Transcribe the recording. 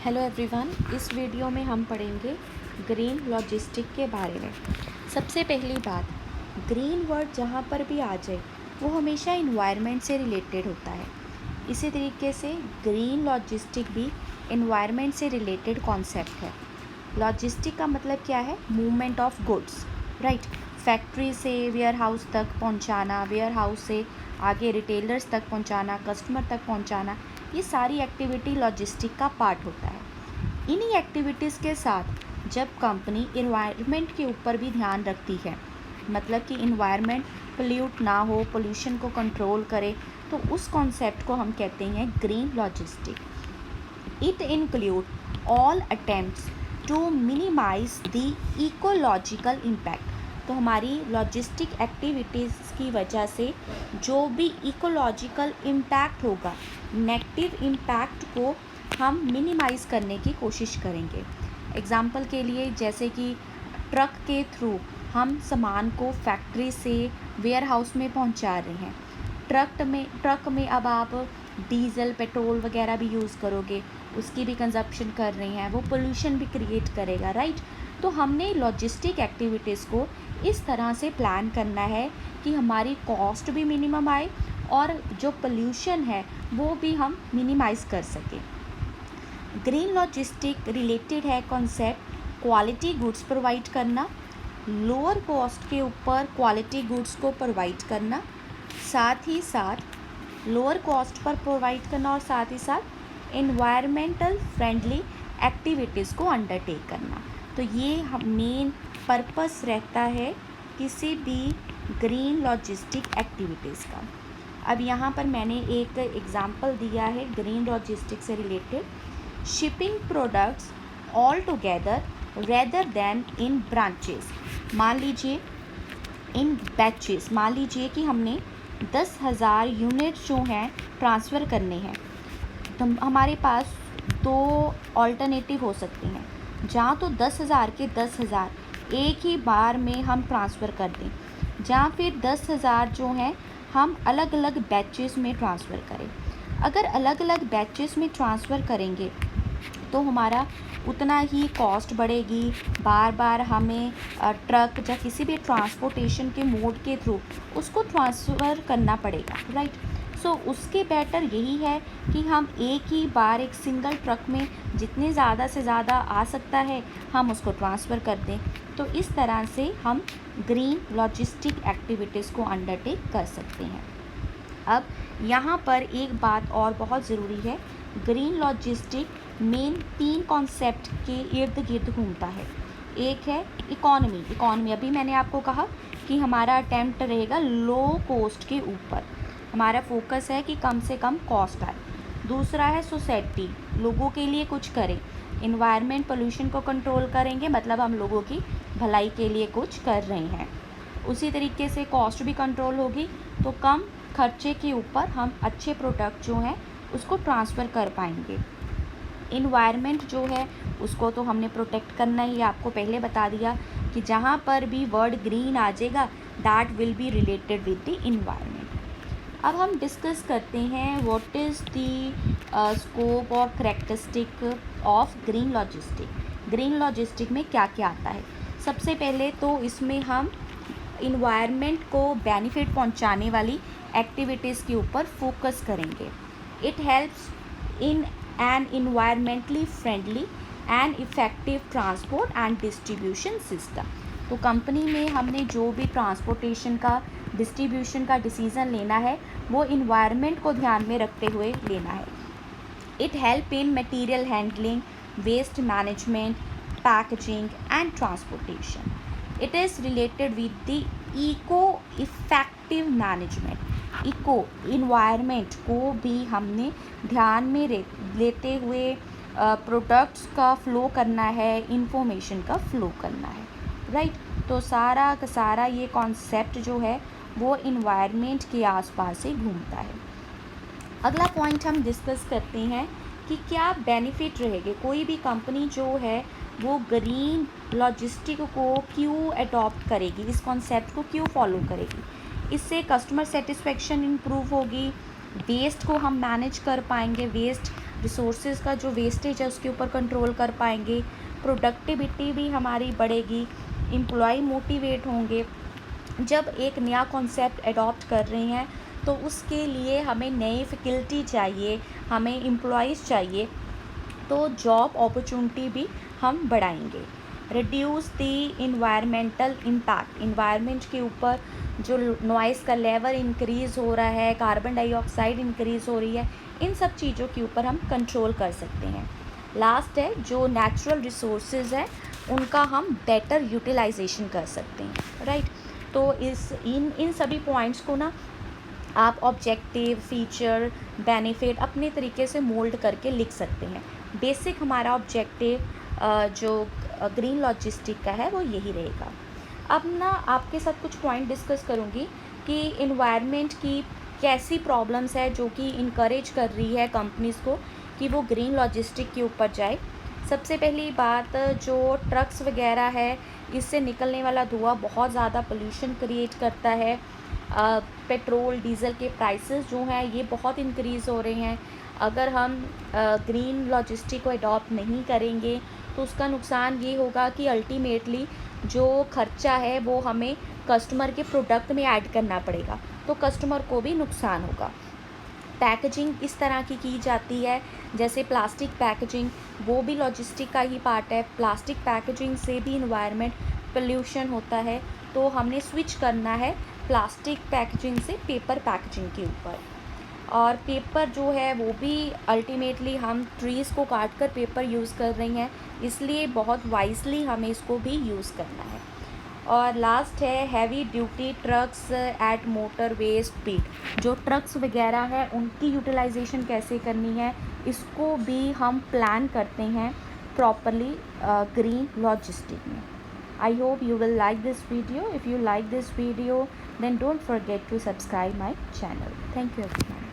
Hello everyone, इस video में हम पढ़ेंगे ग्रीन लॉजिस्टिक के बारे में। सबसे पहली बात, ग्रीन वर्ड जहाँ पर भी आ जाए वो हमेशा इन्वायरमेंट से रिलेटेड होता है। इसी तरीके से ग्रीन लॉजिस्टिक भी इन्वायरमेंट से रिलेटेड कॉन्सेप्ट है। लॉजिस्टिक का मतलब क्या है? Movement of goods, right. Factory से वेयर हाउस तक पहुँचाना, वेयर हाउस से आगे रिटेलर्स तक पहुँचाना, कस्टमर तक पहुँचाना, ये सारी एक्टिविटी लॉजिस्टिक का पार्ट होता है। इन्हीं एक्टिविटीज़ के साथ जब कंपनी इन्वायरमेंट के ऊपर भी ध्यान रखती है, मतलब कि इन्वायरमेंट पोल्यूट ना हो, पोल्यूशन को कंट्रोल करे, तो उस कॉन्सेप्ट को हम कहते हैं green logistic. It include all attempts to minimise the ecological impact. तो हमारी लॉजिस्टिक एक्टिविटीज़ की वजह से जो भी इकोलॉजिकल इम्पैक्ट होगा, नेगेटिव इम्पैक्ट को हम मिनिमाइज़ करने की कोशिश करेंगे। एग्ज़ाम्पल के लिए, जैसे कि ट्रक के थ्रू हम सामान को फैक्ट्री से वेयर हाउस में पहुंचा रहे हैं। ट्रक में अब आप डीजल, पेट्रोल वगैरह भी यूज़ करोगे, उसकी भी कंजप्शन कर रहे हैं, वो पोल्यूशन भी क्रिएट करेगा, राइट। तो हमने लॉजिस्टिक एक्टिविटीज़ को इस तरह से प्लान करना है कि हमारी कॉस्ट भी मिनिमम आए और जो पोल्यूशन है वो भी हम मिनिमाइज़ कर सकें। ग्रीन लॉजिस्टिक रिलेटेड है कॉन्सेप्ट क्वालिटी गुड्स प्रोवाइड करना, लोअर कॉस्ट के ऊपर क्वालिटी गुड्स को प्रोवाइड करना, साथ ही साथ लोअर कॉस्ट पर प्रोवाइड करना और साथ ही साथ एनवायरमेंटल फ्रेंडली एक्टिविटीज़ को अंडरटेक करना। तो ये मेन पर्पस रहता है किसी भी ग्रीन लॉजिस्टिक एक्टिविटीज़ का। अब यहाँ पर मैंने एक एग्ज़ाम्पल दिया है ग्रीन लॉजिस्टिक से related. Shipping products all together rather than in branches. मान लीजिए इन बैचेस, मान लीजिए कि हमने 10,000 यूनिट जो हैं ट्रांसफ़र करने हैं, तो हमारे पास दो ऑल्टरनेटिव हो सकते हैं। जहाँ तो 10,000 के 10,000 एक ही बार में हम ट्रांसफ़र कर दें, जहाँ फिर 10,000 जो हैं हम अलग अलग बैचेस में ट्रांसफ़र करें। अगर अलग अलग बैचेस में ट्रांसफ़र करेंगे तो हमारा उतना ही कॉस्ट बढ़ेगी, बार बार हमें ट्रक या किसी भी ट्रांसपोर्टेशन के मोड के थ्रू उसको ट्रांसफ़र करना पड़ेगा, राइट। सो उसके बेटर यही है कि हम एक ही बार एक सिंगल ट्रक में जितने ज़्यादा से ज़्यादा आ सकता है हम उसको ट्रांसफ़र कर दें। तो इस तरह से हम ग्रीन लॉजिस्टिक एक्टिविटीज़ को अंडरटेक कर सकते हैं। अब यहाँ पर एक बात और बहुत ज़रूरी है, ग्रीन लॉजिस्टिक मेन 3 कॉन्सेप्ट के इर्द गिर्द घूमता है। एक है इकॉनमी, अभी मैंने आपको कहा कि हमारा अटेम्प्ट रहेगा लो कॉस्ट के ऊपर, हमारा फोकस है कि कम से कम कॉस्ट आए। दूसरा है सोसाइटी, लोगों के लिए कुछ करें, इन्वायरमेंट पोल्यूशन को कंट्रोल करेंगे, मतलब हम लोगों की भलाई के लिए कुछ कर रहे हैं। उसी तरीके से कॉस्ट भी कंट्रोल होगी, तो कम खर्चे के ऊपर हम अच्छे प्रोडक्ट जो हैं उसको ट्रांसफ़र कर पाएंगे। इन्वायरमेंट जो है उसको तो हमने प्रोटेक्ट करना ही, आपको पहले बता दिया कि जहाँ पर भी वर्ड ग्रीन आ जाएगा that will be related with the environment. अब हम डिस्कस करते हैं व्हाट इज़ द स्कोप और characteristic of green logistic. Green logistic में क्या क्या आता है? सबसे पहले तो इसमें हम इन्वायरमेंट को बेनिफिट पहुंचाने वाली एक्टिविटीज़ के ऊपर फोकस करेंगे। It helps in an environmentally friendly and effective transport and distribution system. तो कंपनी में हमने जो भी ट्रांसपोर्टेशन का, डिस्ट्रीब्यूशन का डिसीज़न लेना है वो इन्वायरमेंट को ध्यान में रखते हुए लेना है। It help in material handling, waste management, packaging and transportation. It is related with the eco effective management. Eco, environment को भी हमने ध्यान में लेते हुए प्रोडक्ट्स का फ़्लो करना है, इंफॉर्मेशन का फ़्लो करना है, राइट। तो सारा का सारा ये कॉन्सेप्ट जो है वो इन्वायरमेंट के आसपास ही घूमता है। अगला पॉइंट हम डिस्कस करते हैं कि क्या बेनिफिट रहेंगे, कोई भी कंपनी जो है वो ग्रीन लॉजिस्टिक को क्यों अडॉप्ट करेगी, इस कॉन्सेप्ट को क्यों फॉलो करेगी। इससे कस्टमर सेटिस्फेक्शन इम्प्रूव होगी, वेस्ट को हम मैनेज कर पाएंगे, वेस्ट रिसोर्सेज का जो वेस्टेज है उसके ऊपर कंट्रोल कर पाएंगे, प्रोडक्टिविटी भी हमारी बढ़ेगी, एम्प्लॉय मोटिवेट होंगे। जब एक नया कॉन्सेप्ट अडॉप्ट कर रहे हैं तो उसके लिए हमें नई फैकल्टी चाहिए, हमें एम्प्लॉयज़ चाहिए, तो जॉब अपॉर्चुनिटी भी हम बढ़ाएंगे। Reduce the environmental impact, environment के ऊपर जो नॉइज़ का लेवल इंक्रीज़ हो रहा है, कार्बन डाइऑक्साइड इंक्रीज़ हो रही है, इन सब चीज़ों के ऊपर हम कंट्रोल कर सकते हैं। लास्ट है जो नेचुरल रिसोर्सेज है उनका हम बेटर यूटिलाइजेशन कर सकते हैं, राइट। तो इन सभी पॉइंट्स को ना आप ऑब्जेक्टिव, फीचर, बेनिफिट अपने तरीके से मोल्ड करके लिख सकते हैं। बेसिक हमारा ऑब्जेक्टिव जो ग्रीन लॉजिस्टिक का है वो यही रहेगा। अब ना आपके साथ कुछ पॉइंट डिस्कस करूँगी कि इन्वायरमेंट की कैसी प्रॉब्लम्स है जो कि इनकरेज कर रही है कंपनीज़ को कि वो ग्रीन लॉजिस्टिक के ऊपर जाए। सबसे पहली बात, जो ट्रक्स वगैरह है इससे निकलने वाला धुआं बहुत ज़्यादा पोल्यूशन क्रिएट करता है। पेट्रोल डीज़ल के प्राइसेस जो हैं ये बहुत इंक्रीज़ हो रहे हैं। अगर हम ग्रीन लॉजिस्टिक को अडॉप्ट नहीं करेंगे तो उसका नुकसान ये होगा कि अल्टीमेटली जो खर्चा है वो हमें कस्टमर के प्रोडक्ट में ऐड करना पड़ेगा, तो कस्टमर को भी नुकसान होगा। पैकेजिंग इस तरह की जाती है जैसे प्लास्टिक पैकेजिंग, वो भी लॉजिस्टिक का ही पार्ट है। प्लास्टिक पैकेजिंग से भी इन्वायरमेंट पोल्यूशन होता है, तो हमने स्विच करना है प्लास्टिक पैकेजिंग से पेपर पैकेजिंग के ऊपर। और पेपर जो है वो भी अल्टीमेटली हम ट्रीज़ को काट कर पेपर यूज़ कर रहे हैं, इसलिए बहुत वाइजली हमें इसको भी यूज़ करना है। और लास्ट है heavy duty trucks at motorway speed, जो ट्रक्स वगैरह है उनकी यूटिलाइजेशन कैसे करनी है इसको भी हम प्लान करते हैं प्रॉपरली ग्रीन लॉजिस्टिक में। I hope you will like this video. If you like this video, then don't forget to subscribe my channel. Thank you everyone.